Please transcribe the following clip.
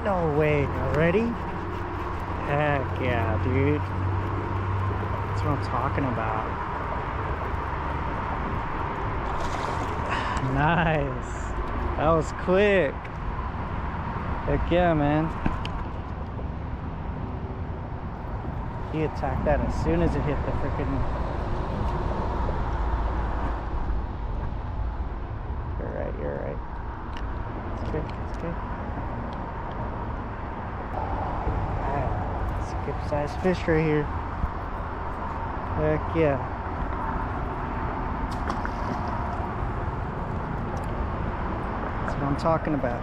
No way. Already? Heck yeah, dude. That's what I'm talking about. Nice. That was quick. Heck yeah, man. He attacked that as soon as it hit the freaking. You're right. It's good, it's good. Alright, it's a good sized fish right here. Heck yeah. That's what I'm talking about.